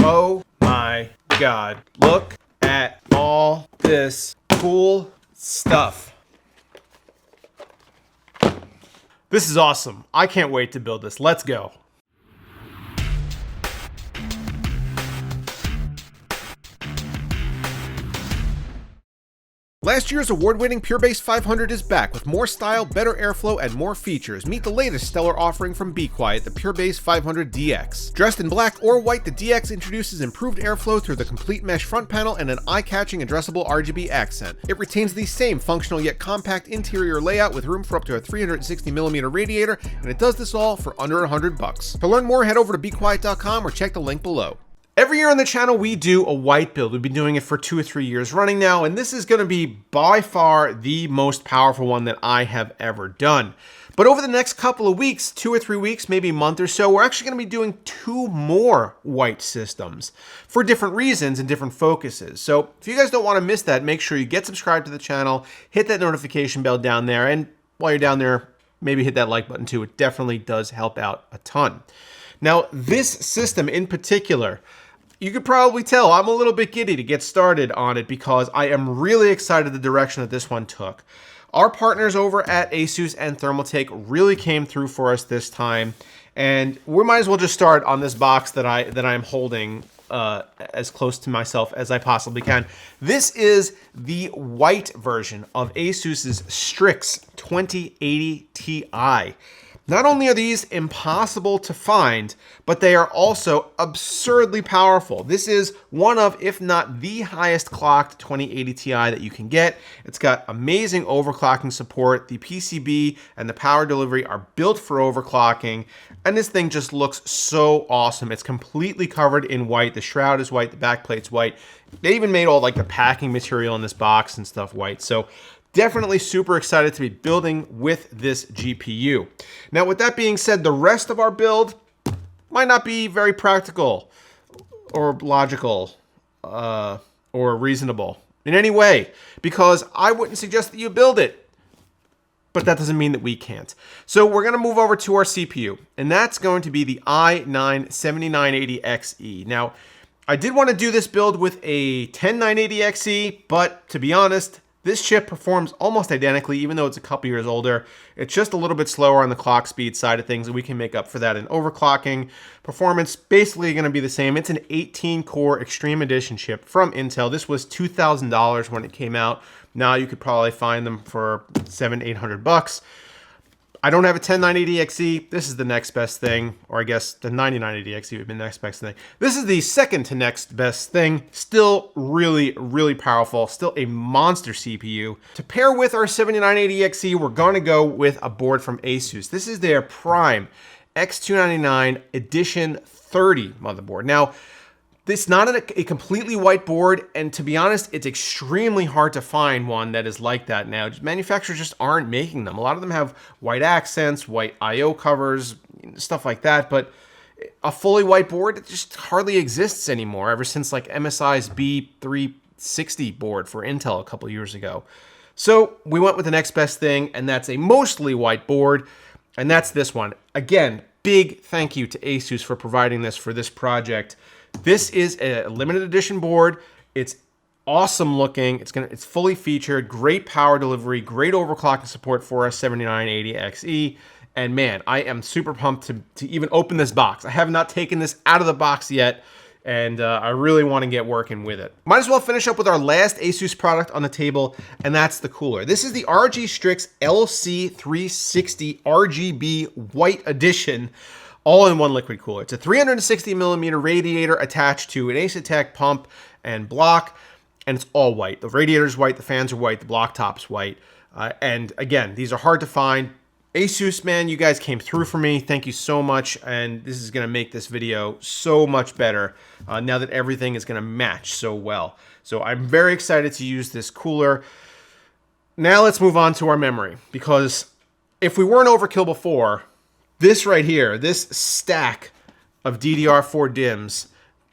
Oh my God. Look at all this cool stuff. This is awesome. I can't wait to build this. Let's go. Last year's award-winning PureBase 500 is back with more style, better airflow, and more features. Meet the latest stellar offering from Be Quiet, the PureBase 500 DX. Dressed in black or white, the DX introduces improved airflow through the complete mesh front panel and an eye-catching addressable RGB accent. It retains the same functional yet compact interior layout with room for up to a 360mm radiator, and it does this all for under $100. To learn more, head over to BeQuiet.com or check the link below. Every year on the channel, we do a white build. We've been doing it for 2 or 3 years running now, and this is going to be by far the most powerful one that I have ever done. But over the next couple of weeks, 2 or 3 weeks, maybe a month or so, we're actually going to be doing 2 more white systems for different reasons and different focuses. So if you guys don't want to miss that, make sure you get subscribed to the channel, hit that notification bell down there, and while you're down there, maybe hit that like button too. It definitely does help out a ton. Now, this system in particular, you could probably tell I'm a little bit giddy to get started on it because I am really excited the direction that this one took. Our partners over at ASUS and Thermaltake really came through for us this time, and we might as well just start on this box that I'm holding as close to myself as I possibly can. This is the white version of ASUS's Strix 2080 Ti. Not only are these impossible to find, but they are also absurdly powerful. This is one of, if not the highest clocked 2080 Ti that you can get. It's got amazing overclocking support. The PCB and the power delivery are built for overclocking, and this thing just looks so awesome. It's completely covered in white. The shroud is white, the backplate's white. They even made all like the packing material in this box and stuff white. So definitely super excited to be building with this GPU. Now, with that being said, the rest of our build might not be very practical or logical or reasonable in any way, because I wouldn't suggest that you build it. But that doesn't mean that we can't. So we're going to move over to our CPU, and that's going to be the i9-7980XE. Now, I did want to do this build with a 10980XE, but to be honest, this chip performs almost identically, even though it's a couple years older. It's just a little bit slower on the clock speed side of things, and we can make up for that in overclocking. Performance basically going to be the same. It's an 18-core Extreme Edition chip from Intel. This was $2,000 when it came out. Now you could probably find them for $700-800. I don't have a 10980XE. This is the next best thing, or I guess the 9980XE would be the next best thing. This is the second to next best thing. Still really, really powerful. Still a monster CPU. To pair with our 7980XE, we're going to go with a board from ASUS. This is their Prime X299 Edition 30 motherboard. Now, it's not a completely white board, and to be honest, it's extremely hard to find one that is like that now. Manufacturers just aren't making them. A lot of them have white accents, white I/O covers, stuff like that, but a fully white board, it just hardly exists anymore ever since like MSI's B360 board for Intel a couple years ago. So we went with the next best thing, and that's a mostly white board, and that's this one. Again, big thank you to ASUS for providing this for this project. This is a limited edition board. It's awesome looking. It's fully featured, great power delivery, great overclocking support for our 7980XE. And man, I am super pumped to even open this box. I have not taken this out of the box yet, and I really want to get working with it. Might as well finish up with our last ASUS product on the table, and that's the cooler. This is the RG Strix LC360 RGB White Edition, all in one liquid cooler. It's a 360mm radiator attached to an Asetek pump and block, and it's all white. The radiator's white, the fans are white, the block top's white. And again, these are hard to find. ASUS, man, you guys came through for me. Thank you so much, and this is going to make this video so much better now that everything is going to match so well. So I'm very excited to use this cooler. Now let's move on to our memory, because if we weren't overkill before, this right here, this stack of DDR4 DIMMs,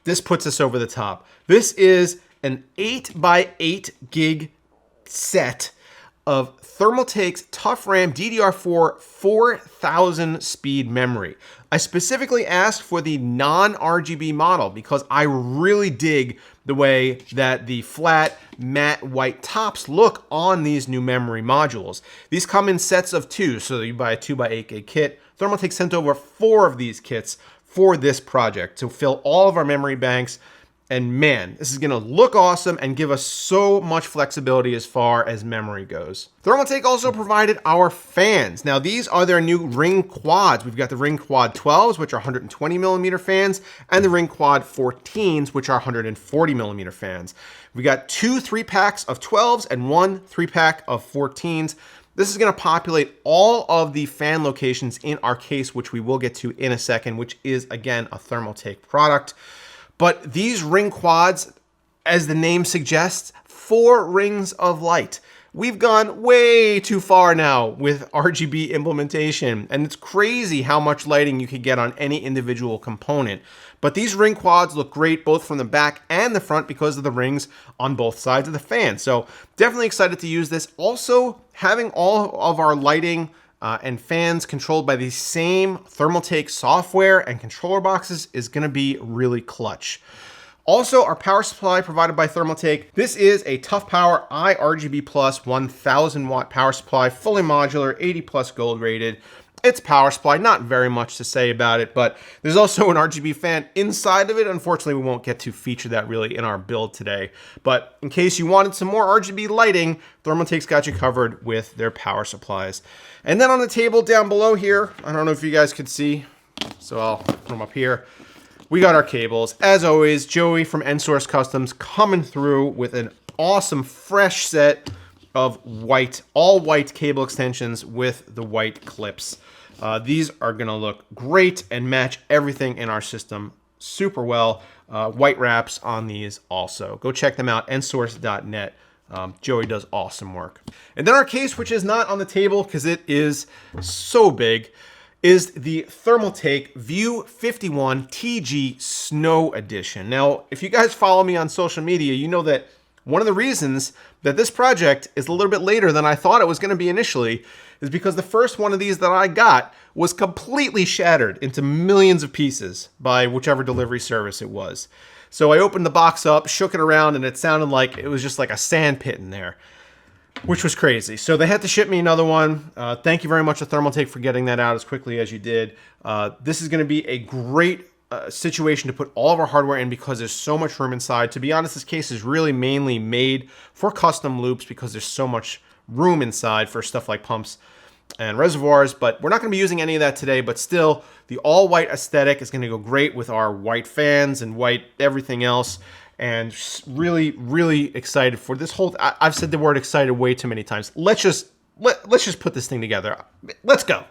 this puts us over the top. This is an 8x8 gig set of Thermaltake's ToughRAM DDR4 4000 speed memory. I specifically asked for the non-RGB model because I really dig the way that the flat matte white tops look on these new memory modules. These come in sets of 2, so you buy a 2x8 gig kit. Thermaltake sent over 4 of these kits for this project to fill all of our memory banks. And man, this is gonna look awesome and give us so much flexibility as far as memory goes. Thermaltake also provided our fans. Now these are their new Ring Quads. We've got the Ring Quad 12s, which are 120 millimeter fans, and the Ring Quad 14s, which are 140 millimeter fans. We got 2 3-packs of 12s and 1 3-pack of 14s. This is gonna populate all of the fan locations in our case, which we will get to in a second, which is again a Thermaltake product. But these Ring Quads, as the name suggests, 4 rings of light. We've gone way too far now with RGB implementation, and it's crazy how much lighting you can get on any individual component. But these Ring Quads look great both from the back and the front because of the rings on both sides of the fan. So definitely excited to use this. Also, having all of our lighting and fans controlled by the same Thermaltake software and controller boxes is going to be really clutch. Also, our power supply provided by Thermaltake. This is a Toughpower iRGB Plus 1000 watt power supply, fully modular, 80 plus gold rated. It's power supply, not very much to say about it, but there's also an RGB fan inside of it. Unfortunately, we won't get to feature that really in our build today. But in case you wanted some more RGB lighting, Thermaltake's got you covered with their power supplies. And then on the table down below here, I don't know if you guys could see, so I'll put them up here. We got our cables. As always, Joey from NSource Customs coming through with an awesome fresh set of white, all white cable extensions with the white clips. These are gonna look great and match everything in our system super well. White wraps on these also. Go check them out, nsource.net. Joey does awesome work. And then our case, which is not on the table because it is so big, is the Thermaltake View 51 TG Snow Edition. Now, if you guys follow me on social media, you know that one of the reasons that this project is a little bit later than I thought it was going to be initially is because the first one of these that I got was completely shattered into millions of pieces by whichever delivery service it was. So I opened the box up, shook it around, and it sounded like it was just like a sand pit in there, which was crazy. So they had to ship me another one. Thank you very much to Thermaltake for getting that out as quickly as you did. This is going to be a great situation to put all of our hardware in because there's so much room inside. To be honest, this case is really mainly made for custom loops because there's so much room inside for stuff like pumps and reservoirs, but we're not going to be using any of that today. But still, the all white aesthetic is going to go great with our white fans and white everything else. And really, really excited for this whole. I've said the word excited way too many times. Let's just put this thing together. Let's go.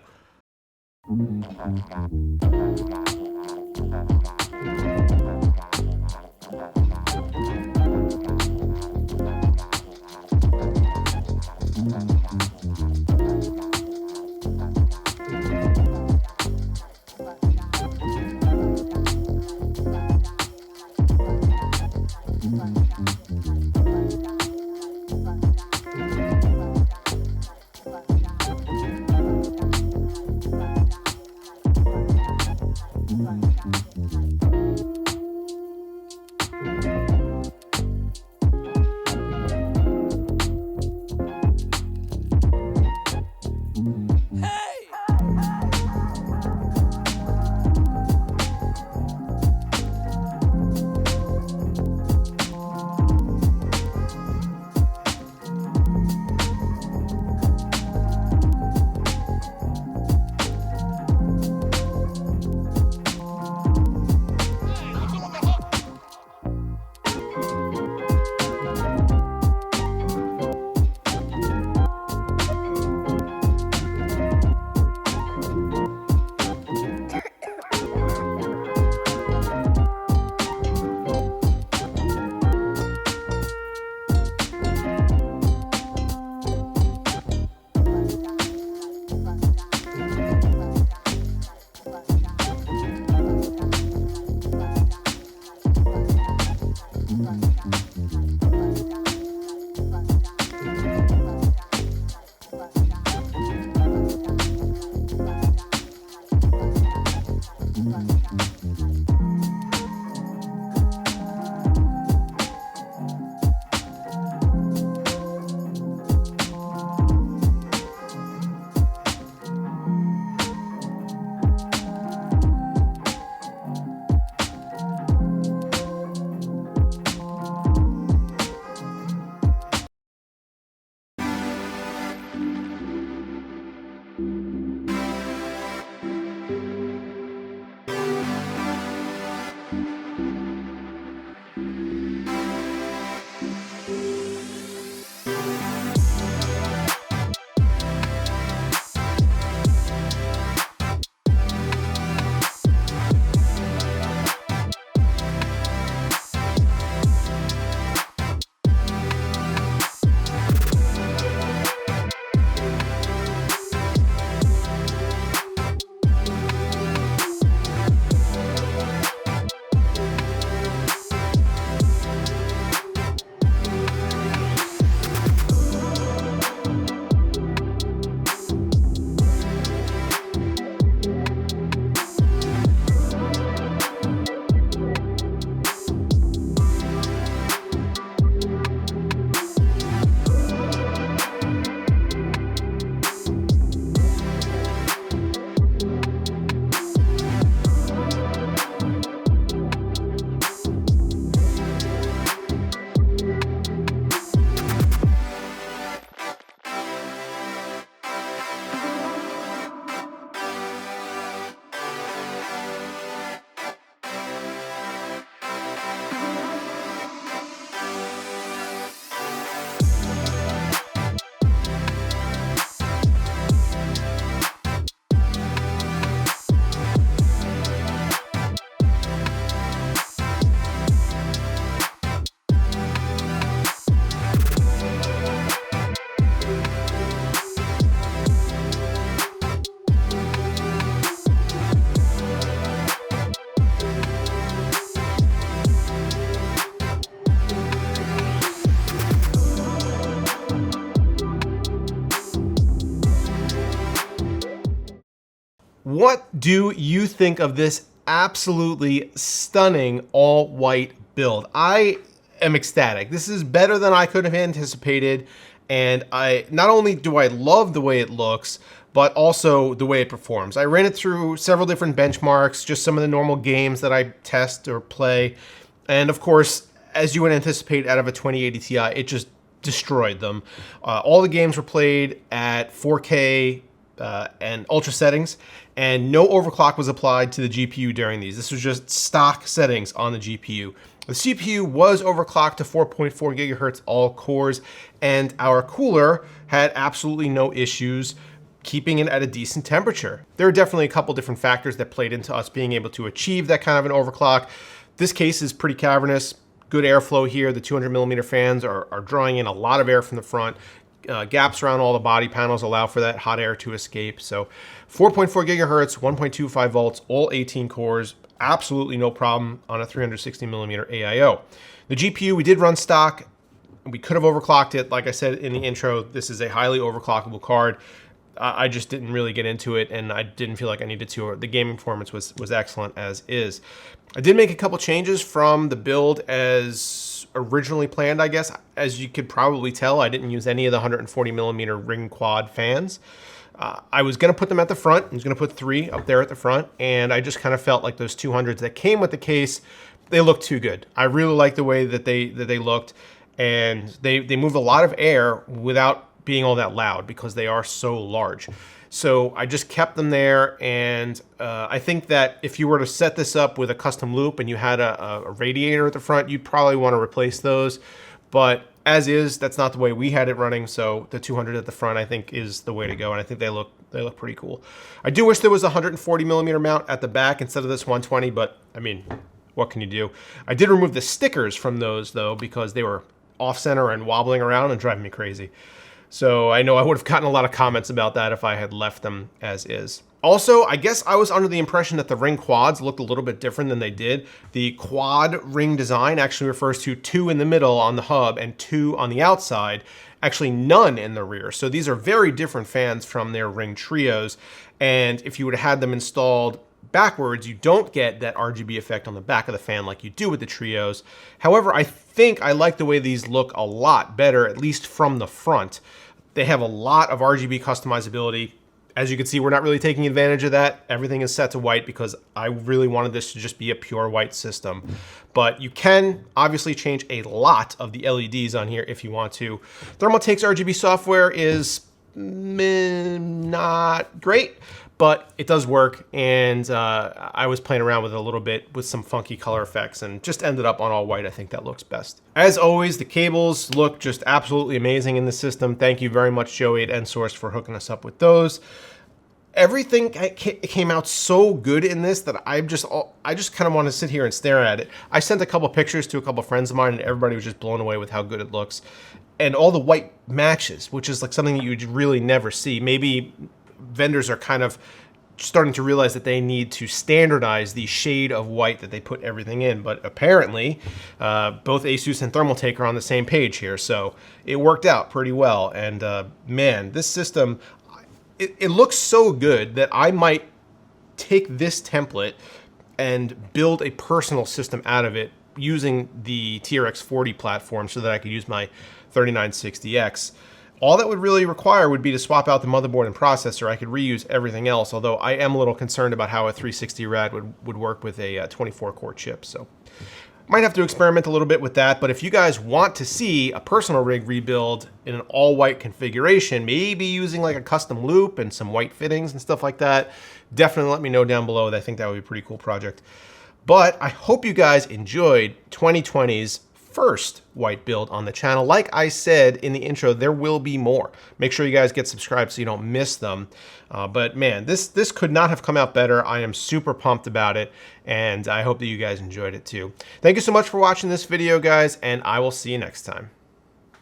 what do you think of this absolutely stunning all-white build? I am ecstatic. This is better than I could have anticipated, and not only do I love the way it looks, but also the way it performs. I ran it through several different benchmarks, just some of the normal games that I test or play, and of course, as you would anticipate out of a 2080 Ti, it just destroyed them. All the games were played at 4K and ultra settings, and no overclock was applied to the GPU during these. This was just stock settings on the GPU. The CPU was overclocked to 4.4 gigahertz all cores, and our cooler had absolutely no issues keeping it at a decent temperature. There are definitely a couple different factors that played into us being able to achieve that kind of an overclock. This case is pretty cavernous, good airflow here. The 200 millimeter fans are drawing in a lot of air from the front. Gaps around all the body panels allow for that hot air to escape. So 4.4 gigahertz, 1.25 volts, all 18 cores, absolutely no problem on a 360 millimeter AIO. The GPU, we did run stock. We could have overclocked it. Like I said in the intro, this is a highly overclockable card. I just didn't really get into it, and I didn't feel like I needed to. The gaming performance was excellent as is. I did make a couple changes from the build as originally planned, I guess. As you could probably tell, I didn't use any of the 140 millimeter ring quad fans. I was going to put them at the front. I was going to put 3 up there at the front, and I just kind of felt like those 200s that came with the case, they looked too good. I really liked the way that they looked, and they moved a lot of air without being all that loud because they are so large. So I just kept them there, and I think that if you were to set this up with a custom loop and you had a radiator at the front, you'd probably want to replace those. But as is, that's not the way we had it running, so the 200 at the front I think is the way to go, and I think they look pretty cool. I do wish there was a 140 millimeter mount at the back instead of this 120, but I mean, what can you do? I did remove the stickers from those though because they were off-center and wobbling around and driving me crazy. So I know I would have gotten a lot of comments about that if I had left them as is. Also, I guess I was under the impression that the ring quads looked a little bit different than they did. The quad ring design actually refers to 2 in the middle on the hub and 2 on the outside, actually none in the rear. So these are very different fans from their ring trios. And if you would have had them installed backwards, you don't get that RGB effect on the back of the fan like you do with the trios. However, I think I like the way these look a lot better, at least from the front. They have a lot of RGB customizability. As you can see, we're not really taking advantage of that. Everything is set to white because I really wanted this to just be a pure white system. But you can obviously change a lot of the LEDs on here if you want to. Thermaltake's RGB software is not great, but it does work, and I was playing around with it a little bit with some funky color effects and just ended up on all white. I think that looks best. As always, the cables look just absolutely amazing in the system. Thank you very much, Joey at NSource, for hooking us up with those. Everything came out so good in this that I just kind of want to sit here and stare at it. I sent a couple pictures to a couple friends of mine, and everybody was just blown away with how good it looks. And all the white matches, which is like something that you'd really never see. Maybe vendors are kind of starting to realize that they need to standardize the shade of white that they put everything in, but apparently both ASUS and Thermaltake are on the same page here, so it worked out pretty well. And man, this system, it looks so good that I might take this template and build a personal system out of it using the TRX 40 platform so that I could use my 3960X. All that would really require would be to swap out the motherboard and processor. I could reuse everything else, although I am a little concerned about how a 360 rad would work with a 24-core chip. So might have to experiment a little bit with that. But if you guys want to see a personal rig rebuild in an all-white configuration, maybe using like a custom loop and some white fittings and stuff like that, definitely let me know down below. I think that would be a pretty cool project. But I hope you guys enjoyed 2020's first white build on the channel. Like I said in the intro, there will be more. Make sure you guys get subscribed so you don't miss them. But man, this could not have come out better. I am super pumped about it, and I hope that you guys enjoyed it too. Thank you so much for watching this video, guys, and I will see you next time.